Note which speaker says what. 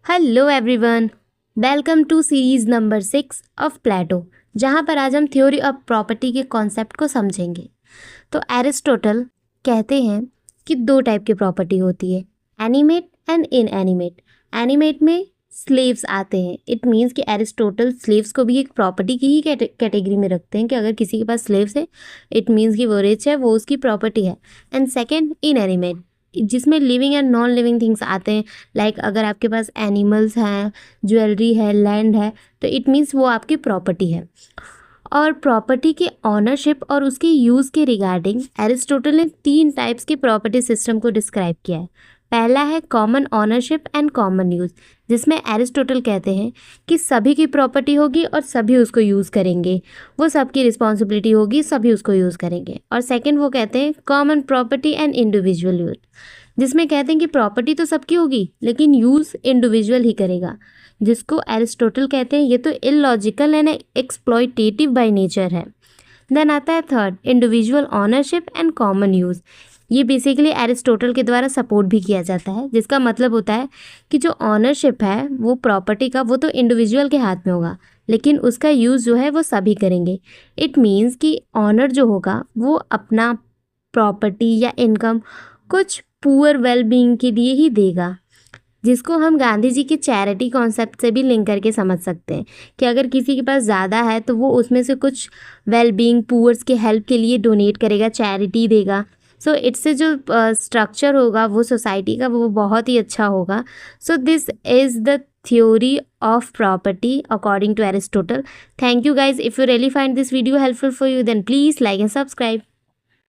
Speaker 1: Hello everyone, welcome to series number 6 of Plato, जहाँ पर आज हम थ्योरी ऑफ प्रॉपर्टी के कॉन्सेप्ट को समझेंगे। तो एरिस्टोटल कहते हैं कि दो टाइप की प्रॉपर्टी होती है, एनिमेट एंड इनएनिमेट। एनिमेट में स्लेव्स आते हैं। इट मीन्स कि एरिस्टोटल स्लेव्स को भी एक प्रॉपर्टी की ही कैटेगरी में रखते हैं कि अगर किसी के पास स्लेव्स है इट मीन्स कि वो रिच है, वो उसकी प्रॉपर्टी है। एंड सेकेंड इनएनिमेट, जिसमें living and non living things आते हैं। लाइक अगर आपके पास एनिमल्स हैं, ज्वेलरी है, लैंड है, तो इट मीन्स वो आपकी प्रॉपर्टी है। और प्रॉपर्टी के ऑनरशिप और उसके यूज़ के रिगार्डिंग एरिस्टोटल ने 3 टाइप्स के प्रॉपर्टी सिस्टम को डिस्क्राइब किया है। पहला है common ownership and common use, जिसमें एरिस्टोटल कहते हैं कि सभी की प्रॉपर्टी होगी और सभी उसको यूज़ करेंगे, वो सबकी रिस्पॉन्सिबिलिटी होगी, सभी उसको यूज़ करेंगे। और सेकंड वो कहते हैं common property and individual use, जिसमें कहते हैं कि प्रॉपर्टी तो सबकी होगी लेकिन यूज़ इंडिविजुअल ही करेगा, जिसको एरिस्टोटल कहते हैं ये तो illogical and exploitative by nature है। देन आता है third individual ownership and common use. ये बेसिकली एरिस्टोटल के द्वारा सपोर्ट भी किया जाता है, जिसका मतलब होता है कि जो ऑनरशिप है वो प्रॉपर्टी का, वो तो इंडिविजुअल के हाथ में होगा लेकिन उसका यूज़ जो है वो सभी करेंगे। इट मीन्स कि ऑनर जो होगा वो अपना प्रॉपर्टी या इनकम कुछ पुअर वेल बीइंग के लिए ही देगा, जिसको हम गांधी जी के चैरिटी कॉन्सेप्ट से भी लिंक करके समझ सकते हैं कि अगर किसी के पास ज़्यादा है तो वो उसमें से कुछ वेल बीइंग पुअर्स के हेल्प के लिए डोनेट करेगा, चैरिटी देगा। सो इससे जो स्ट्रक्चर होगा वो सोसाइटी का वो बहुत ही अच्छा होगा। So this is the theory of property according to Aristotle. Thank you guys. If you really find this video helpful for you, then please like and subscribe.